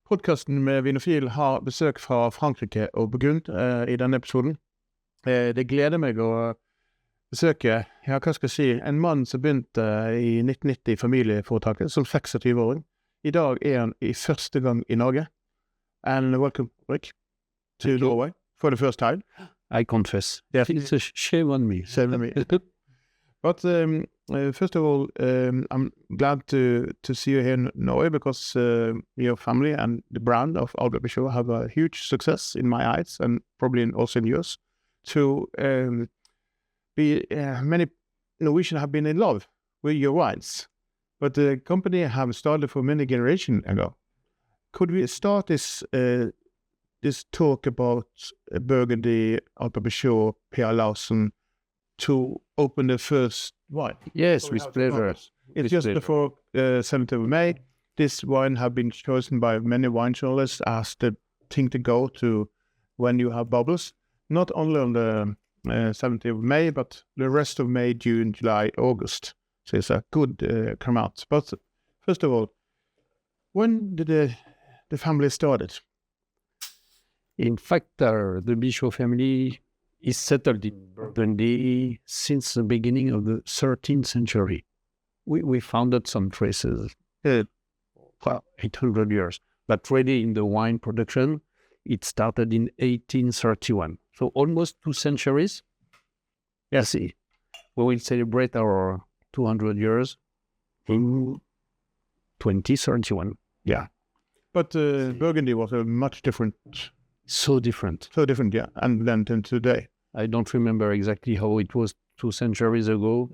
Podcasten med Vinofil har besøk fra Frankrike og Burgund i denne episoden. Det gleder meg å besøke, ja, hva skal jeg si, en mann som begynte i 1990 i familieforetaket som 26-åring. I dag han i første gang i Norge. And welcome, Rick, to Norway for the first time. I confess. Yes. It's a shame on me. Shame on me. But first of all, I'm glad to see you here in Norway because your family and the brand of Albert Bichot have a huge success in my eyes and probably also in yours. So many Norwegians have been in love with your wines, but the company have started for many generations ago. Could we start this talk about Burgundy, Albert Bichot, Pierre Larsen, to open the first wine? Yes, with pleasure. It's just before 7th of May. This wine have been chosen by many wine journalists as the thing to go to when you have bubbles. Not only on the 7th of May, but the rest of May, June, July, August. So it's a good come out. But first of all, when did the family started? In fact, the Bichot family is settled in Burgundy since the beginning of the 13th century. We founded some traces, 800 years. But really in the wine production, it started in 1831. So almost 2 centuries. Yes, we will celebrate our 200 years in 2031. Yeah. But Burgundy was a much different... So different. So different, yeah. And then today. I don't remember exactly how it was 2 centuries ago,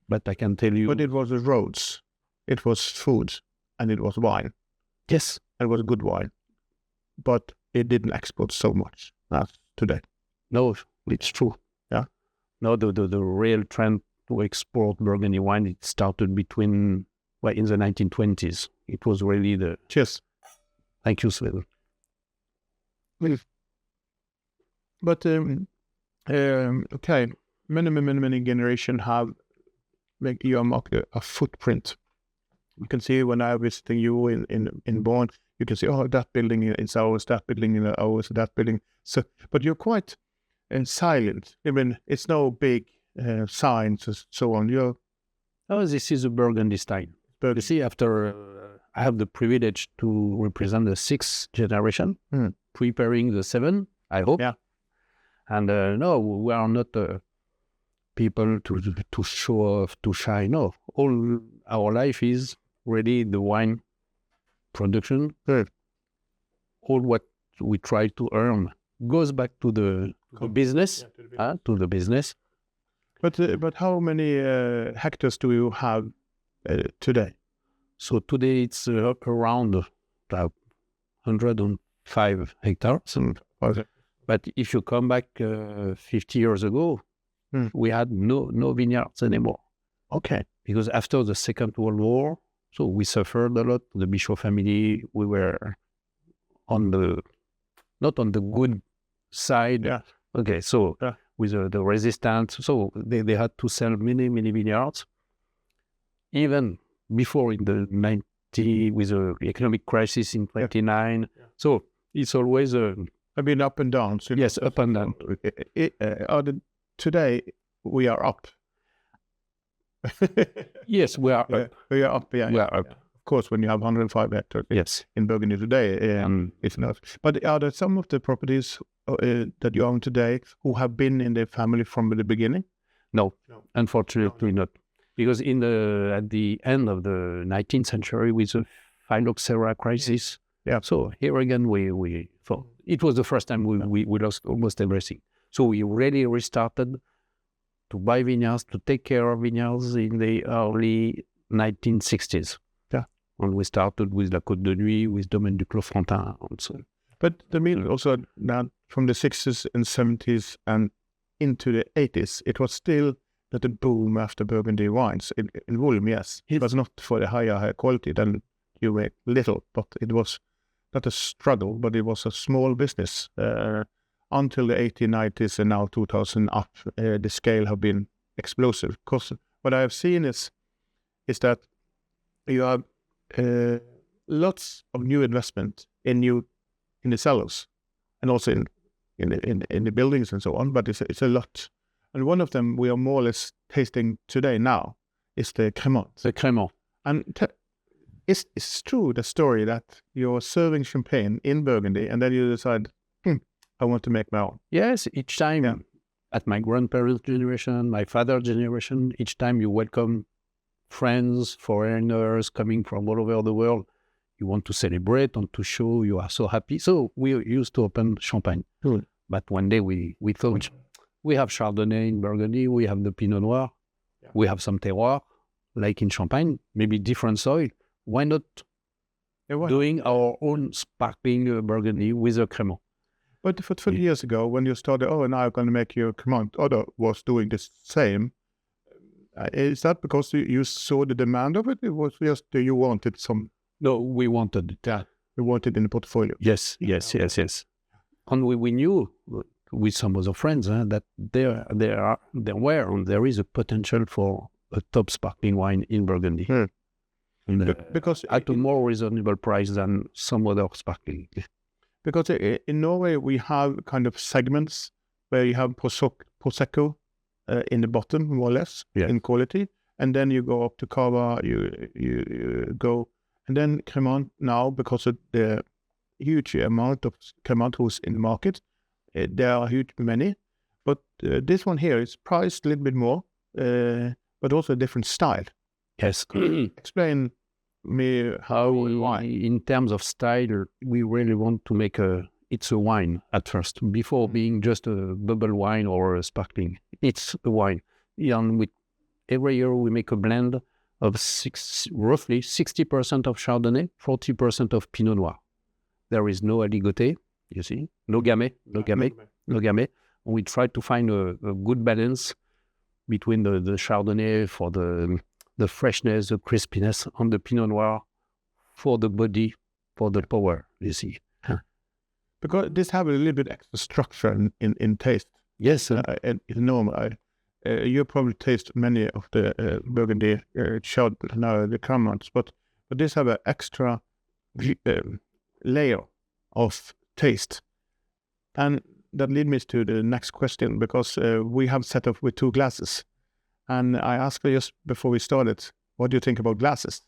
but I can tell you... But it was the roads, it was food, and it was wine. Yes. It was good wine. But it didn't export so much as today. No, it's true. Yeah. No, the real trend to export Burgundy wine, it started in the 1920s. It was really the... Cheers. Thank you, Sven. But, okay, many generations have make a footprint. You can see when I visiting you in Bonn, you can see, oh, that building is ours, that building is ours, that building. So, but you're quite silent. I mean, it's no big signs and so on. This is a Burgundy style. You see, after I have the privilege to represent the 6th generation, preparing the 7th, I hope. Yeah. And no, we are not people to show off, to shine. No, all our life is really the wine production. All what we try to earn goes back to the business, to the business. But how many hectares do you have today? So today it's around 105 hectares. But if you come back 50 years ago, we had no vineyards anymore. Okay. Because after the Second World War, so we suffered a lot. The Bichot family, we were not on the good side. Yeah. Okay, so with the resistance, so they had to sell many vineyards. Even before in the 90s, with the economic crisis in 29. Yeah. So it's always I've been up and down. So yes, up and down. Today we are up. Yes, we are up. We are up, yeah. We are up. Yeah. Of course, when you have 105 hectares in Burgundy today, it's not. But are there some of the properties that you own today who have been in the family from the beginning? No. Unfortunately not. Because at the end of the 19th century, with the phylloxera crisis, so here again, it was the first time we lost almost everything. So we really restarted to buy vineyards, to take care of vineyards in the early 1960s. Yeah. And we started with La Côte de Nuit, with Domaine du Clos-Frontin. But the meal also, now from the 60s and 70s and into the 80s, it was still not a boom after Burgundy wines. In volume, yes. It was not for the higher quality than you make little, but it was not a struggle, but it was a small business. until the 1890s and now 2000 up, the scale have been explosive. Because what I have seen is that you have lots of new investment in the cellars and also in the buildings and so on, but it's a lot. And one of them we are more or less tasting today now is the Cremant. The Cremant. And it's true, the story that you're serving champagne in Burgundy and then you decide, I want to make my own. Yes, each time at my grandparents' generation, my father's generation, each time you welcome friends, foreigners coming from all over the world, you want to celebrate and to show you are so happy. So we used to open champagne. Cool. But one day we thought, we have Chardonnay in Burgundy, we have the Pinot Noir, we have some terroir, like in Champagne, maybe different soil. Why not doing our own sparkling Burgundy with a Cremant? But for 20 years ago, when you started, now I'm going to make you Cremant, other was doing the same. Is that because you saw the demand of it? It was just you wanted some... No, we wanted it. Yeah, we wanted in the portfolio. Yes. And we knew with some other friends that there is a potential for a top sparkling wine in Burgundy. And, because at a more reasonable price than some other sparkling. Because in Norway we have kind of segments where you have Prosecco in the bottom, more or less, in quality, and then you go up to Cava, you go, and then Cremant now, because of the huge amount of Cremant who's in the market, there are many, but this one here is priced a little bit more, but also a different style. Yes. Explain me how why. In terms of style, we really want to make it's a wine at first, before being just a bubble wine or a sparkling. It's a wine. And every year we make a blend of roughly 60% of Chardonnay, 40% of Pinot Noir. There is no aligoté, you see, no gamay. We try to find a good balance between the Chardonnay for the freshness, the crispiness, and the Pinot Noir for the body, for the power, you see. Because this have a little bit extra structure in taste. Yes. And it's normal. You probably taste many of the Burgundy Chardonnay, the Cremants, but this have an extra layer of taste. And that leads me to the next question, because we have set up with 2 glasses. And I asked you just before we started, what do you think about glasses?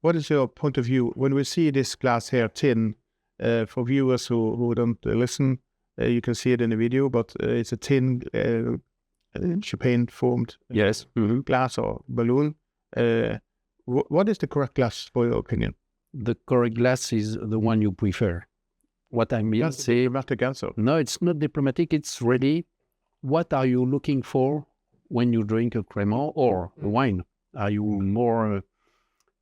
What is your point of view when we see this glass here, tin, for viewers who don't listen, you can see it in the video, but it's a tin champagne-formed glass or balloon. What is the correct glass for your opinion? The correct glass is the one you prefer. What I mean, that's a diplomatic answer. No, it's not diplomatic. It's really, what are you looking for when you drink a Cremant or a wine? Are you more,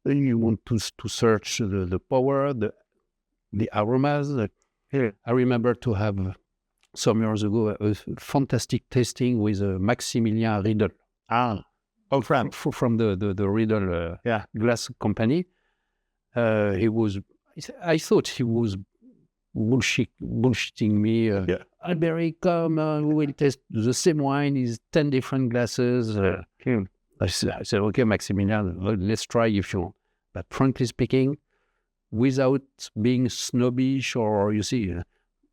you want to search the power, the aromas? I remember to have some years ago a fantastic tasting with Maximilien Riedel. From the Riedel glass company. I thought he was bullshitting me. Alberic, come, we will taste the same wine, is 10 different glasses. I said, okay, Maximilian, let's try if you want. But frankly speaking, without being snobbish or, you see,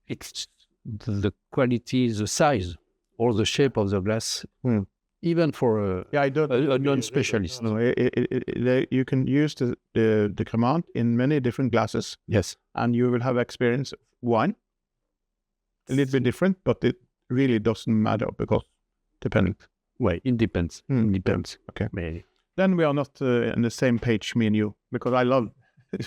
it's the quality, the size, or the shape of the glass, even for a non-specialist. No, you can use the Cremant in many different glasses. Yes. And you will have experience of wine. A little bit different, but it really doesn't matter because depending. Well, it depends. It depends. Okay. Maybe. Then we are not on the same page, me and you, because I love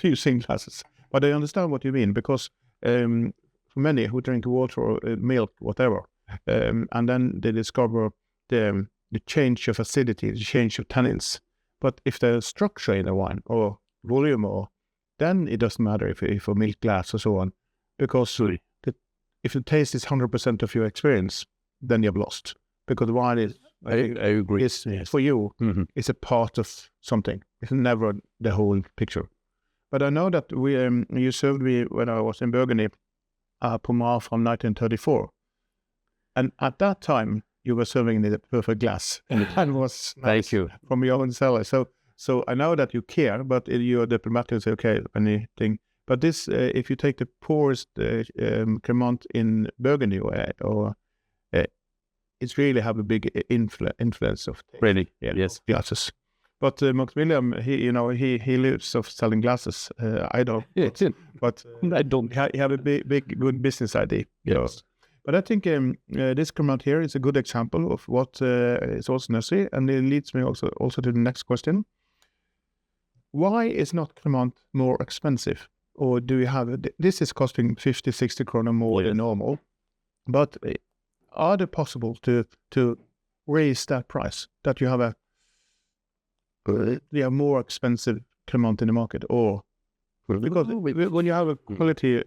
using glasses. But I understand what you mean, because for many who drink water or milk, whatever, and then they discover the change of acidity, the change of tannins. But if there's structure in the wine or volume, then it doesn't matter if a milk glass or so on, because if the taste is 100% of your experience, then you've lost. Because wine is, I agree. Is, for you, it's a part of something. It's never the whole picture. But I know that you served me when I was in Burgundy, Pomard from 1934. And at that time, you were serving in a perfect glass. And that was nice. Thank you. From your own cellar. So I know that you care, but you're diplomatic and say, okay, anything. But this, if you take the poorest Cremant in Burgundy, it's really have a big influence of taste. Really? Yes. Glasses. But Maximilian, he lives of selling glasses. I don't. Yes. But I don't. He have a big good business idea. Yes. But I think this Cremant here is a good example of what is also necessary, and it leads me also to the next question. Why is not Cremant more expensive? Or do you have this is costing 50, 60 kroner more than normal, but are they possible to raise that price, that you have more expensive Cremant in the market? Or because when you have a quality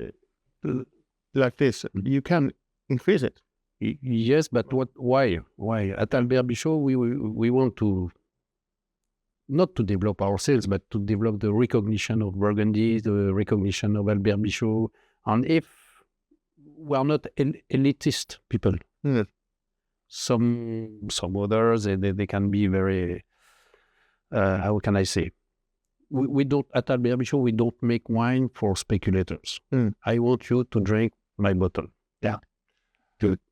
like this, you can increase it. Yes, but why? At Albert Bichot, we want to not to develop ourselves, but to develop the recognition of Burgundy, the recognition of Albert Bichot. And if we are not elitist people, some others, they can be very, how can I say? We don't, at Albert Bichot, we don't make wine for speculators. I want you to drink my bottle. Yeah.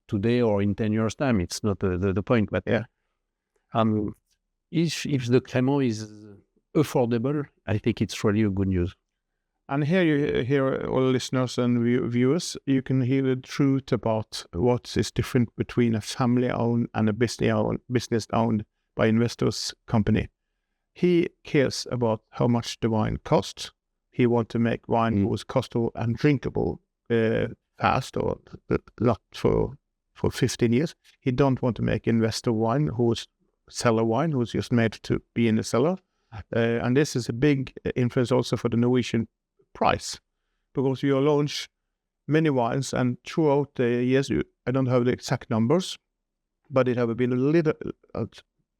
Today or in 10 years' time, it's not the point, but if the Cremant is affordable, I think it's really a good news. And here you hear all listeners and viewers, you can hear the truth about what is different between a family-owned and a business-owned by investors company. He cares about how much the wine costs. He wants to make wine who is costable and drinkable fast or not for 15 years. He don't want to make investor wine who's cellar wine, who's just made to be in the cellar. And this is a big influence also for the Norwegian price, because you launch many wines, and throughout the years, I don't have the exact numbers, but it have been a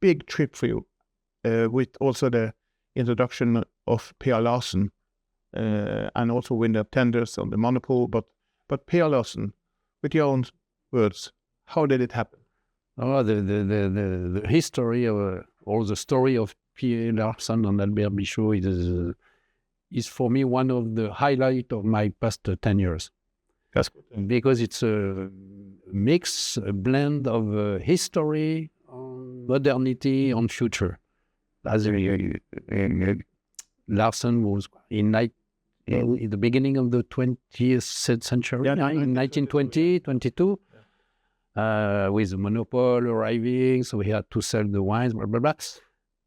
big trip for you, with also the introduction of Per Larsen, and also win the tenders on the monopole. But Per Larsen, with your own words, how did it happen? Oh, the history of or the story of Per Larsen and Albert Bichot is for me one of the highlights of my past 10 years. That's good. Because it's a mix, a blend of history, modernity, and future. As Larsen was in the beginning of the 20th century, in 1920, 22. With the monopoly arriving, so we had to sell the wines, blah, blah, blah.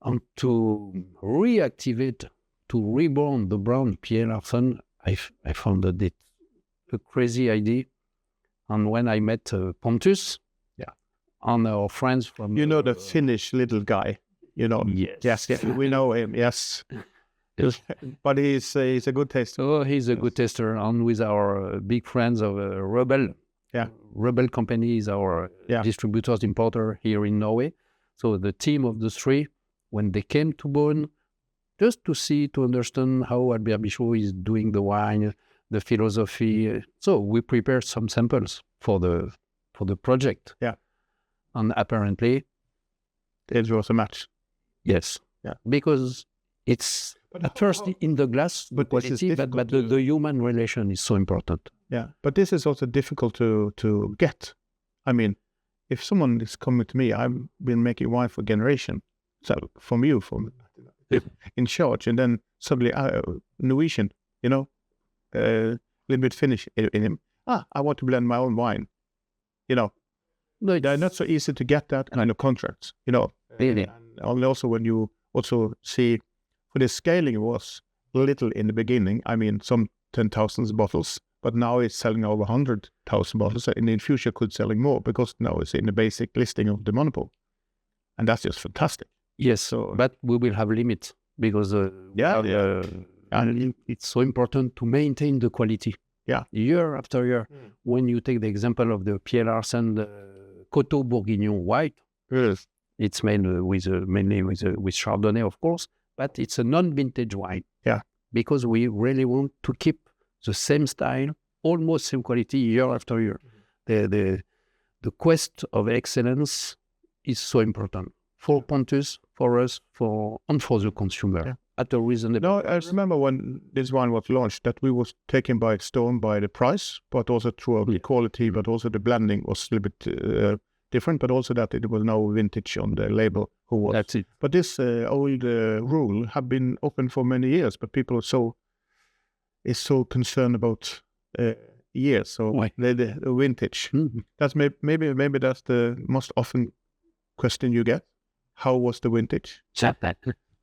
And to reactivate, to reborn the brand Per Larsen, I found it a crazy idea. And when I met Pontus, and our friends from... the Finnish little guy, Yes. Yes, we know him, yes. But he's a good taster. Oh, he's a good taster. And with our big friends of Rebel. Rebel company is our distributors, importer here in Norway. So the team of the three, when they came to Bonn, just to understand how Albert Bichot is doing the wine, the philosophy. So we prepared some samples for the project. Yeah. And apparently... it was a match. Yes. Yeah. Because it's at first in the glass, the quality, but the human relation is so important. Yeah, but this is also difficult to get. I mean, if someone is coming to me, I've been making wine for a generation. So from you, in charge, and then suddenly Norwegian, a little bit Finnish in him. I want to blend my own wine. No, they're not so easy to get that kind of contracts. Really. And also when you also see, for the scaling was little in the beginning. I mean, some 10,000 bottles. But now it's selling over 100,000 bottles, and in future could selling more, because now it's in the basic listing of the monopole. And that's just fantastic. Yes, but we will have limits, because and it's so important to maintain the quality. Yeah. Year after year. When you take the example of the Per Larsen Coteau Bourguignon white, yes. It's made mainly with Chardonnay, of course, but it's a non-vintage wine. Yeah. Because we really want to keep the same style, almost same quality year after year. The the quest of excellence is so important for punters, for us, and for the consumer at a reasonable No, price. I remember when this wine was launched that we was taken by storm by the price, but also through the quality, but also the blending was a little bit different, but also that it was no vintage on the label. That's it. But this old rule have been open for many years, but people is so concerned about years, so the vintage. Mm-hmm. That's maybe that's the most often question you get. How was the vintage? That.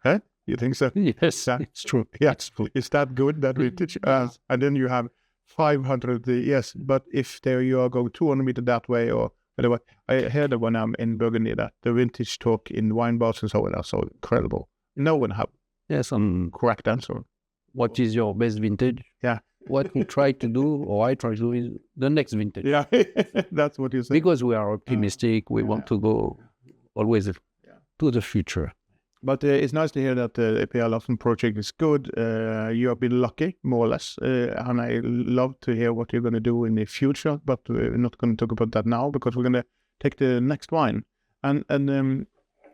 Huh? You think so? Yes, it's true. Yes. Is that good, that vintage? And then you have 500 years. But if you are going 200 meters that way or whatever, I heard that when I'm in Burgundy that the vintage talk in wine bars and so on are so incredible. No one have correct answer. What is your best vintage? Yeah. What we try to do, or I try to do, is the next vintage. Yeah, that's what you say. Because we are optimistic, we want to go always to the future. But it's nice to hear that the APL Afton project is good. You have been lucky, more or less. And I love to hear what you're going to do in the future. But we're not going to talk about that now because we're going to take the next wine. And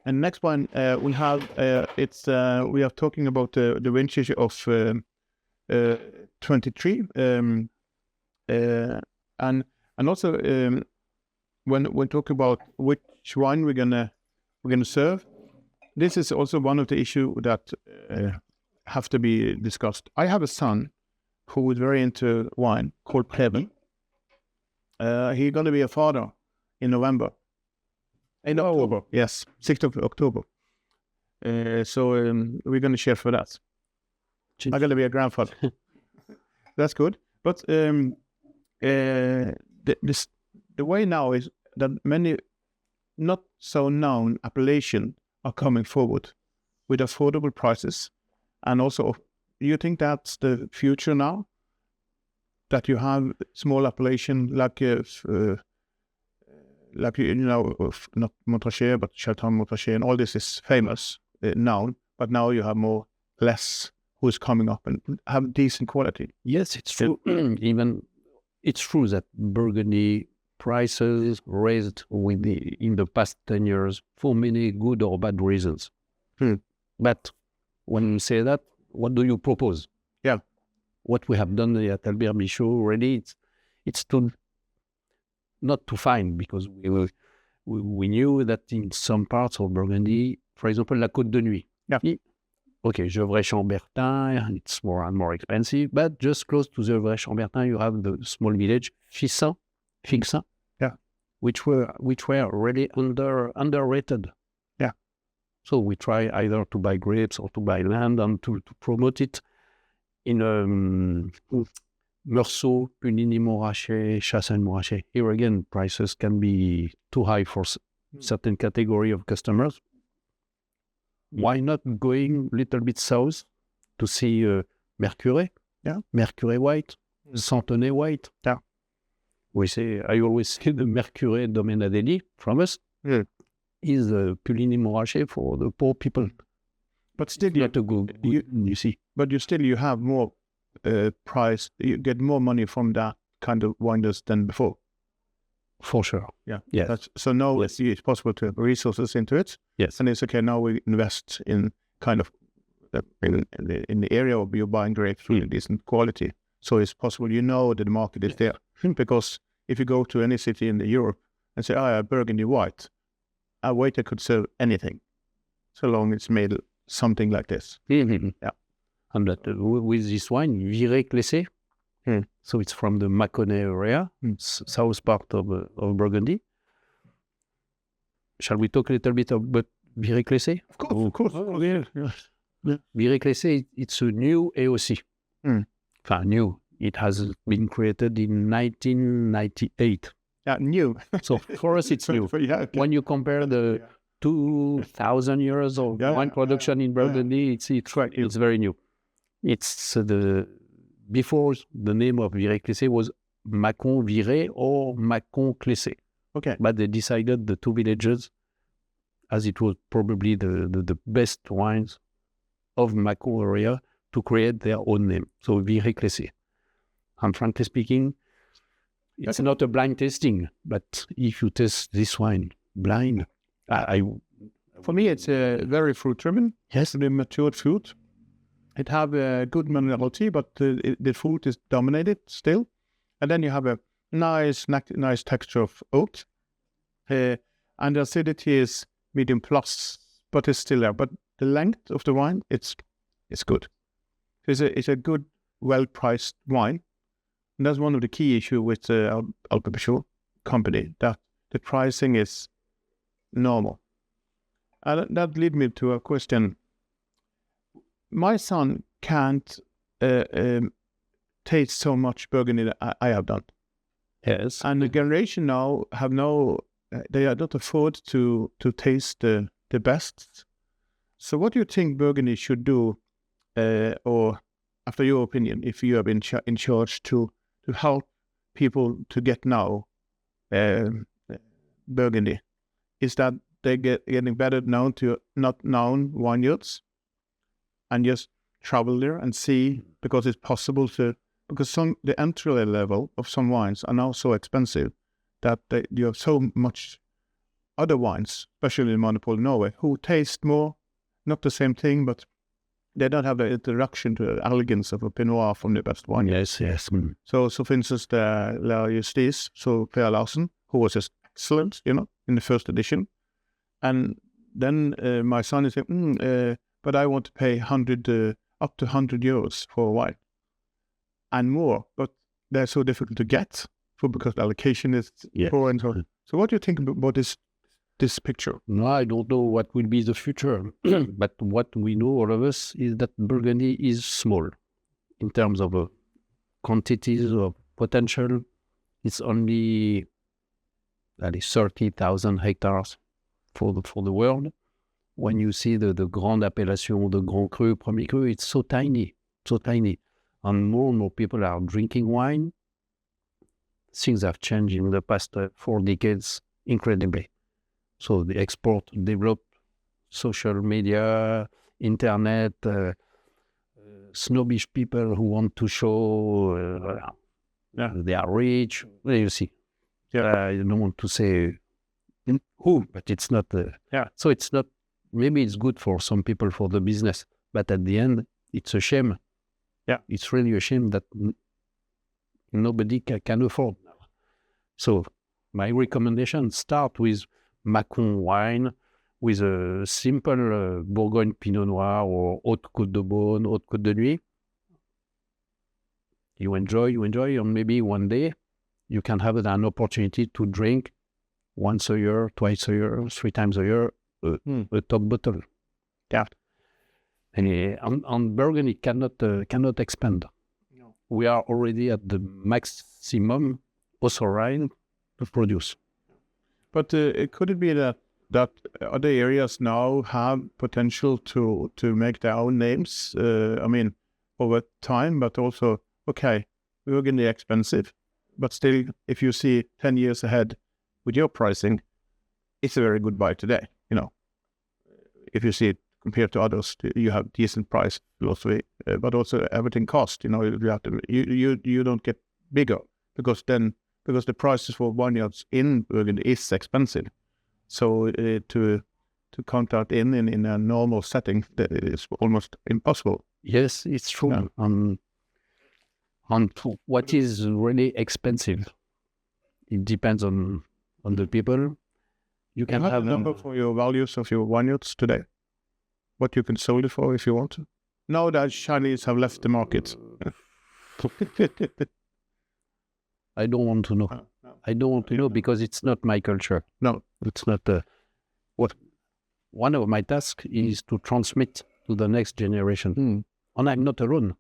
next wine we have we are talking about the vintage of 23. And also when talking about which wine we're gonna serve. This is also one of the issues that have to be discussed. I have a son who is very into wine called Preben. He's going to be a father in November. In October. Yes, 6th of October. So we're going to share for that. I'm going to be a grandfather. That's good. But the way now is that many not so known appellation are coming forward with affordable prices, and also, you think that's the future now? That you have small appellation like not Montrachet, but Chateau Montrachet, and all this is famous now. But now you have less who's coming up and have decent quality. Yes, it's true. Even it's true that Burgundy prices raised in the past 10 years for many good or bad reasons. But when you say that, what do you propose? Yeah. What we have done at Albert Bichot already, it's not too fine, because we knew that in some parts of Burgundy, for example, la Côte de Nuit. Yeah. Okay, Gevrey-Chambertin, it's more and more expensive, but just close to Gevrey-Chambertin, you have the small village, Fixin, which were already underrated. Yeah. So we try either to buy grapes or to buy land and to promote it in Meursault, Puligny-Montrachet, Chassagne-Montrachet. Here again, prices can be too high for certain category of customers. Why not going a little bit south to see Mercure? Yeah. Mercure white, Santonnet white. Yeah. I always say the Mercure Domaine Adélie from us is Puligny-Montrachet for the poor people. But still, you see. But you have more price. You get more money from that kind of wines than before. For sure. Yeah. Yes. So now it's possible to have resources into it. Yes. And it's okay. Now we invest in kind of in the area of you're buying grapes with decent quality. So it's possible that the market is there. Because if you go to any city in Europe and say, I have Burgundy white, a waiter could serve anything, so long it's made something like this. Mm-hmm. Yeah. And that, with this wine, Viré-Clessé, so it's from the Mâconnais area, south part of Burgundy. Shall we talk a little bit about Viré-Clessé? Of course. Oh, yeah. Viré-Clessé, it's a new AOC. Enfin, new. It has been created in 1998. Yeah, new. So for us, it's new. Okay. When you compare the 2,000 years of wine production in Burgundy, it's very new. It's before the name of Viré-Clessé was Mâcon-Viré or Mâcon-Clessé. Okay. But they decided the two villages, as it was probably the best wines of Mâcon area, to create their own name. So Viré-Clessé. And frankly speaking, It's not a blind tasting, but if you taste this wine blind, for me, it's very fruit-driven. Yes. The matured fruit. It have a good minerality, but the fruit is dominated still. And then you have a nice texture of oat. And the acidity is medium plus, but it's still there. But the length of the wine, it's good. It's a good, well-priced wine. And that's one of the key issues with Albert Bichot company, that the pricing is normal. And that leads me to a question. My son can't taste so much Burgundy that I have done. Yes. And the generation now they are not afford to taste the best. So what do you think Burgundy should do, or after your opinion, if you have been in charge to help people to get now Burgundy, is that they getting better known to not known vineyards and just travel there and see, because it's possible to, because the entry level of some wines are now so expensive that you have so much other wines, especially in Monopoly Norway, who taste more, not the same thing, but they don't have the introduction to the elegance of a Pinot Noir from the best wine. Yes. Mm. So for instance, the La Justice, so Per Larsen, who was just excellent, in the first edition. And then my son is saying, but I want to pay up to 100 euros for a wine and more, but they're so difficult to get because the allocation is poor and so on. So what do you think about this picture? No, I don't know what will be the future, but what we know, all of us, is that Burgundy is small in terms of quantities of potential. It's only 30,000 hectares for the world. When you see the Grande Appellation, the Grand Cru, Premier Cru, it's so tiny. And more people are drinking wine. Things have changed in the past 4 decades incredibly. So the export developed, social media, internet, snobbish people who want to show they are rich. Well, you see, I don't want to say who, but it's not. So it's not. Maybe it's good for some people for the business, but at the end, it's a shame. Yeah, it's really a shame that nobody can afford now. So my recommendation, start with Macon wine, with a simple Bourgogne Pinot Noir or Haute Côte de Beaune, Haute Côte de Nuit. You enjoy, and maybe one day you can have an opportunity to drink once a year, twice a year, 3 times a year, a top bottle. Yeah. And Burgundy cannot expand. No. We are already at the maximum authorized to produce. But could it be that other areas now have potential to make their own names? Over time, but also, Burgundy expensive, but still, if you see 10 years ahead with your pricing, it's a very good buy today. If you see it compared to others, you have decent price philosophy, but also everything cost. You have to you don't get bigger because the prices for vineyards in Burgundy is expensive. So to count that in a normal setting, that is almost impossible. Yes, it's true. Yeah. On what is really expensive, it depends on the people. You can have a number for your values of your vineyards today. What you can sell it for if you want to. Now that Chinese have left the market. I don't want to know. I don't want to know because it's not my culture. No, it's not. One of my tasks is to transmit to the next generation, and I'm not alone.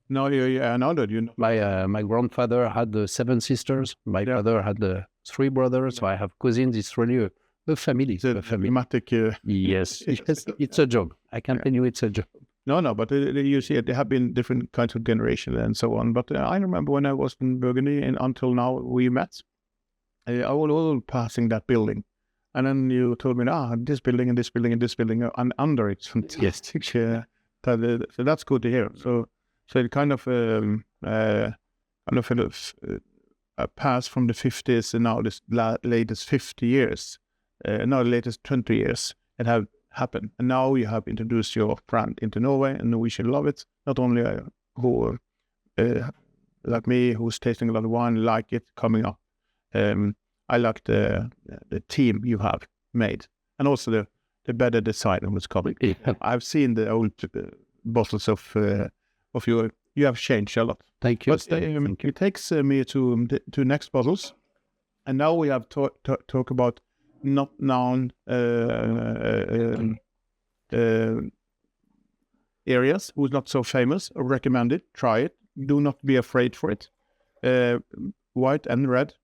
No, you're another. My grandfather had 7 sisters. My father had 3 brothers. So I have cousins. It's really a family. It's a dramatic. Yes, it's a job. I can tell you, it's a job. No, but you see, there have been different kinds of generations and so on. But I remember when I was in Burgundy, and until now we met, I was all passing that building. And then you told me, this building and this building and this building, and under it's fantastic. Yes. So that's good to hear. So it kind of passed from the 50s and now this latest 50 years, now the latest 20 years, it have happened. And now you have introduced your brand into Norway, and Norwegians love it. Not only who, like me, who's tasting a lot of wine, like it coming up. I like the team you have made, and also the better design of what's coming. Yeah. I've seen the old bottles of your. You have changed a lot. Thank you. But it takes me to next bottles, and now we have talk about not known areas who's not so famous. Recommend it. Try it. Do not be afraid for it. White and red.